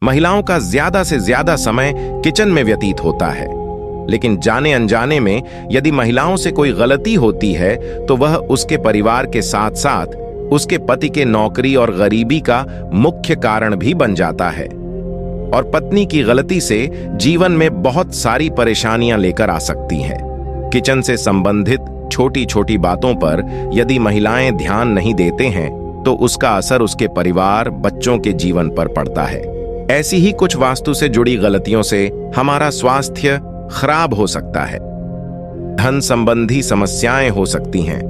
महिलाओं का ज्यादा से ज्यादा समय किचन में व्यतीत होता है। लेकिन जाने अनजाने में यदि महिलाओं से कोई गलती होती है तो वह उसके परिवार के साथ साथ उसके पति के नौकरी और गरीबी का मुख्य कारण भी बन जाता है। और पत्नी की गलती से जीवन में बहुत सारी परेशानियां लेकर आ सकती हैं। किचन से संबंधित छोटी छोटी बातों पर यदि महिलाएं ध्यान नहीं देते हैं तो उसका असर उसके परिवार, बच्चों के जीवन पर पड़ता है। ऐसी ही कुछ वास्तु से जुड़ी गलतियों से हमारा स्वास्थ्य खराब हो सकता है, धन संबंधी समस्याएं हो सकती हैं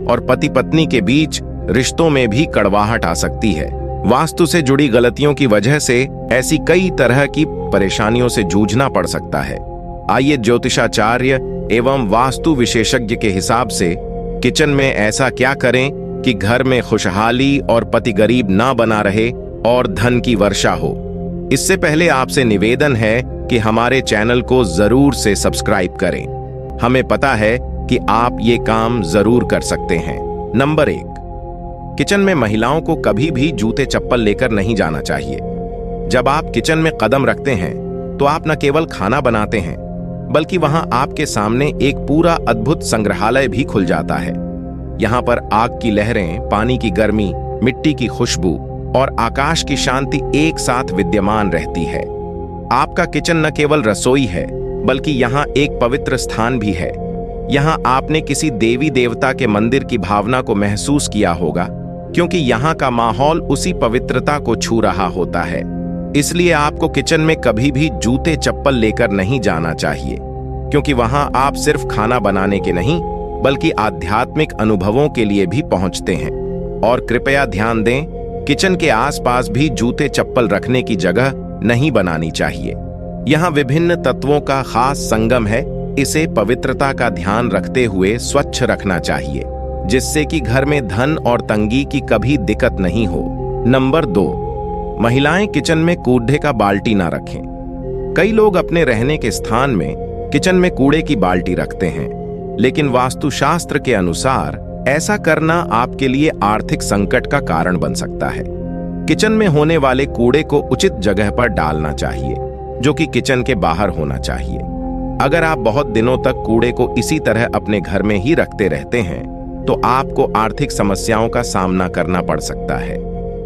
और पति पत्नी के बीच रिश्तों में भी कड़वाहट आ सकती है। वास्तु से जुड़ी गलतियों की वजह से ऐसी कई तरह की परेशानियों से जूझना पड़ सकता है। आइए ज्योतिषाचार्य एवं वास्तु विशेषज्ञ के हिसाब से किचन में ऐसा क्या करें कि घर में खुशहाली और पति गरीब ना बना रहे और धन की वर्षा हो। इससे पहले आपसे निवेदन है कि हमारे चैनल को जरूर से सब्सक्राइब करें। हमें पता है कि आप ये काम जरूर कर सकते हैं। नंबर 1, किचन में महिलाओं को कभी भी जूते चप्पल लेकर नहीं जाना चाहिए। जब आप किचन में कदम रखते हैं तो आप न केवल खाना बनाते हैं बल्कि वहां आपके सामने एक पूरा अद्भुत संग्रहालय भी खुल जाता है। यहाँ पर आग की लहरें, पानी की गर्मी, मिट्टी की खुशबू और आकाश की शांति एक साथ विद्यमान रहती है। आपका किचन न केवल रसोई है बल्कि यहाँ एक पवित्र स्थान भी है। यहाँ आपने किसी देवी देवता के मंदिर की भावना को महसूस किया होगा क्योंकि यहाँ का माहौल उसी पवित्रता को छू रहा होता है। इसलिए आपको किचन में कभी भी जूते चप्पल लेकर नहीं जाना चाहिए क्योंकि वहां आप सिर्फ खाना बनाने के नहीं बल्कि आध्यात्मिक अनुभवों के लिए भी पहुंचते हैं। और कृपया ध्यान दें, किचन के आसपास भी जूते चप्पल रखने की जगह नहीं बनानी चाहिए। यहाँ विभिन्न तत्वों का खास संगम है। इसे पवित्रता का ध्यान रखते हुए स्वच्छ रखना चाहिए जिससे कि घर में धन और तंगी की कभी दिक्कत नहीं हो। नंबर 2, महिलाएं किचन में कूड़े का बाल्टी ना रखें। कई लोग अपने रहने के स्थान में किचन में कूड़े की बाल्टी रखते हैं, लेकिन वास्तुशास्त्र के अनुसार ऐसा करना आपके लिए आर्थिक संकट का कारण बन सकता है। किचन में होने वाले कूड़े को उचित जगह पर डालना चाहिए, जो कि किचन के बाहर होना चाहिए। अगर आप बहुत दिनों तक कूड़े को इसी तरह अपने घर में ही रखते रहते हैं तो आपको आर्थिक समस्याओं का सामना करना पड़ सकता है।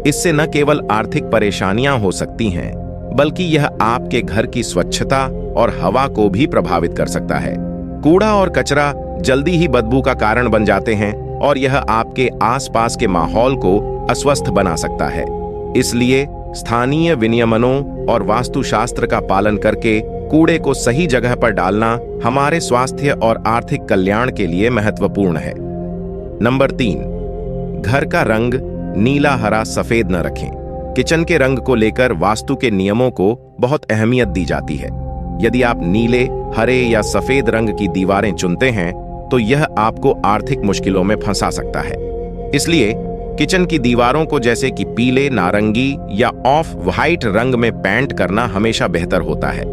इससे न केवल आर्थिक परेशानियां हो सकती हैं बल्कि यह आपके घर की स्वच्छता और हवा को भी प्रभावित कर सकता है। कूड़ा और कचरा जल्दी ही बदबू का कारण बन जाते हैं और यह आपके आसपास के माहौल को अस्वस्थ बना सकता है। इसलिए स्थानीय विनियमनों और वास्तुशास्त्र का पालन करके कूड़े को सही जगह पर डालना हमारे स्वास्थ्य और आर्थिक कल्याण के लिए महत्वपूर्ण है। नंबर 3, घर का रंग नीला, हरा, सफेद न रखें। किचन के रंग को लेकर वास्तु के नियमों को बहुत अहमियत दी जाती है। यदि आप नीले, हरे या सफेद रंग की दीवारें चुनते हैं तो यह आपको आर्थिक मुश्किलों में फंसा सकता है। इसलिए किचन की दीवारों को जैसे कि पीले, नारंगी या ऑफ व्हाइट रंग में पेंट करना हमेशा बेहतर होता है।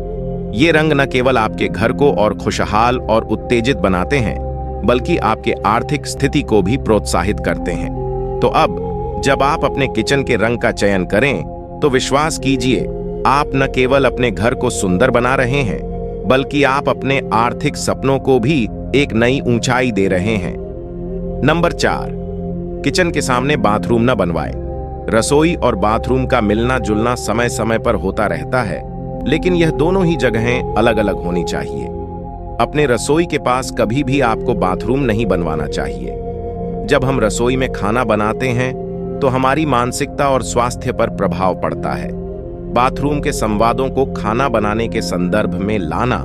ये रंग न केवल आपके घर को और खुशहाल और उत्तेजित बनाते हैं बल्कि आपके आर्थिक स्थिति को भी प्रोत्साहित करते हैं। तो अब जब आप अपने किचन के रंग का चयन करें तो विश्वास कीजिए, आप न केवल अपने घर को सुंदर बना रहे हैं बल्कि आप अपने आर्थिक सपनों को भी एक नई ऊंचाई दे रहे हैं। नंबर 4, किचन के सामने बाथरूम न बनवाएं। रसोई और बाथरूम का मिलना जुलना समय समय पर होता रहता है, लेकिन यह दोनों ही जगहें अलग अलग होनी चाहिए। अपने रसोई के पास कभी भी आपको बाथरूम नहीं बनवाना चाहिए। जब हम रसोई में खाना बनाते हैं तो हमारी मानसिकता और स्वास्थ्य पर प्रभाव पड़ता है। बाथरूम के संवादों को खाना बनाने के संदर्भ में लाना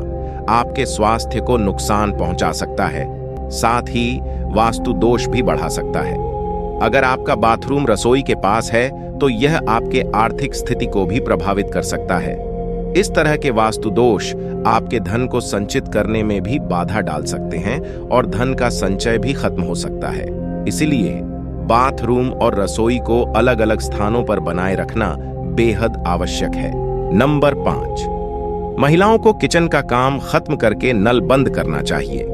आपके स्वास्थ्य को नुकसान पहुंचा सकता है, साथ ही वास्तु दोष भी बढ़ा सकता है। अगर आपका बाथरूम रसोई के पास है तो यह आपके आर्थिक स्थिति को भी प्रभावित कर सकता है। इस तरह के वास्तु दोष आपके धन को संचित करने में भी बाधा डाल सकते हैं और धन का संचय भी खत्म हो सकता है। इसीलिए बाथरूम और रसोई को अलग अलग स्थानों पर बनाए रखना बेहद आवश्यक है। नंबर 5, महिलाओं को किचन का काम खत्म करके नल बंद करना चाहिए।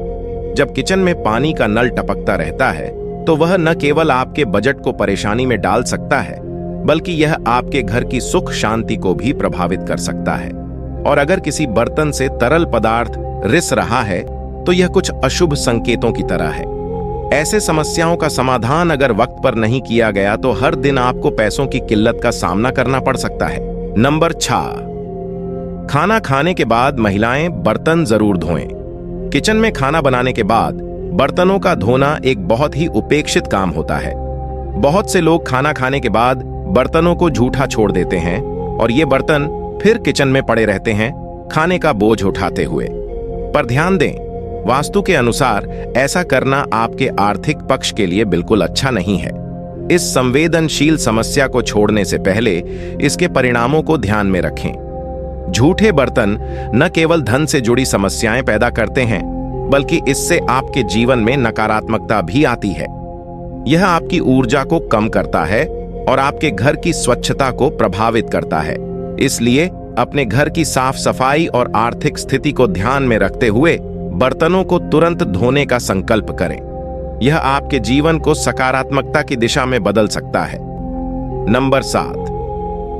जब किचन में पानी का नल टपकता रहता है तो वह न केवल आपके बजट को परेशानी में डाल सकता है बल्कि यह आपके घर की सुख शांति को भी प्रभावित कर सकता है। और अगर किसी बर्तन से तरल पदार्थ रिस रहा है तो यह कुछ अशुभ संकेतों की तरह है। ऐसे समस्याओं का समाधान अगर वक्त पर नहीं किया गया तो हर दिन आपको पैसों की किल्लत का सामना करना पड़ सकता है। नंबर 6, खाना खाने के बाद महिलाएं बर्तन जरूर धोएं। किचन में खाना बनाने के बाद बर्तनों का धोना एक बहुत ही उपेक्षित काम होता है। बहुत से लोग खाना खाने के बाद बर्तनों को झूठा छोड़ देते हैं और ये बर्तन फिर किचन में पड़े रहते हैं, खाने का बोझ उठाते हुए। पर ध्यान दें, वास्तु के अनुसार ऐसा करना आपके आर्थिक पक्ष के लिए बिल्कुल अच्छा नहीं है। इस संवेदनशील समस्या को छोड़ने से पहले इसके परिणामों को ध्यान में रखें। झूठे बर्तन न केवल धन से जुड़ी समस्याएं पैदा करते हैं, बल्कि इससे आपके जीवन में नकारात्मकता भी आती है। यह आपकी ऊर्जा को कम करता है और आपके घर की स्वच्छता को प्रभावित करता है। इसलिए अपने घर की साफ सफाई और आर्थिक स्थिति को ध्यान में रखते हुए बर्तनों को तुरंत धोने का संकल्प करें। यह आपके जीवन को सकारात्मकता की दिशा में बदल सकता है। नंबर 7,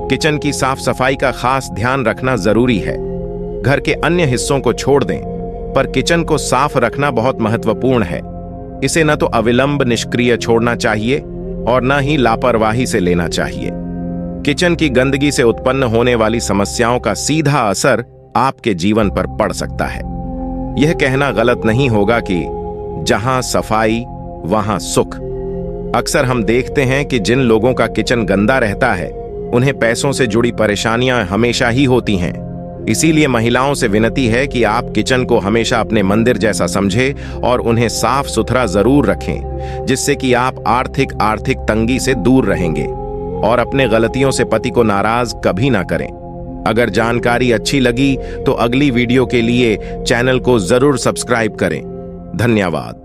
किचन की साफ सफाई का खास ध्यान रखना जरूरी है। घर के अन्य हिस्सों को छोड़ दें, पर किचन को साफ रखना बहुत महत्वपूर्ण है। इसे न तो अविलंब निष्क्रिय छोड़ना चाहिए और न ही लापरवाही से लेना चाहिए। किचन की गंदगी से उत्पन्न होने वाली समस्याओं का सीधा असर आपके जीवन पर पड़ सकता है। यह कहना गलत नहीं होगा कि जहां सफाई वहां सुख। अक्सर हम देखते हैं कि जिन लोगों का किचन गंदा रहता है उन्हें पैसों से जुड़ी परेशानियां हमेशा ही होती हैं। इसीलिए महिलाओं से विनती है कि आप किचन को हमेशा अपने मंदिर जैसा समझें और उन्हें साफ सुथरा जरूर रखें, जिससे कि आप आर्थिक तंगी से दूर रहेंगे और अपने गलतियों से पति को नाराज कभी ना करें। अगर जानकारी अच्छी लगी तो अगली वीडियो के लिए चैनल को जरूर सब्सक्राइब करें। धन्यवाद।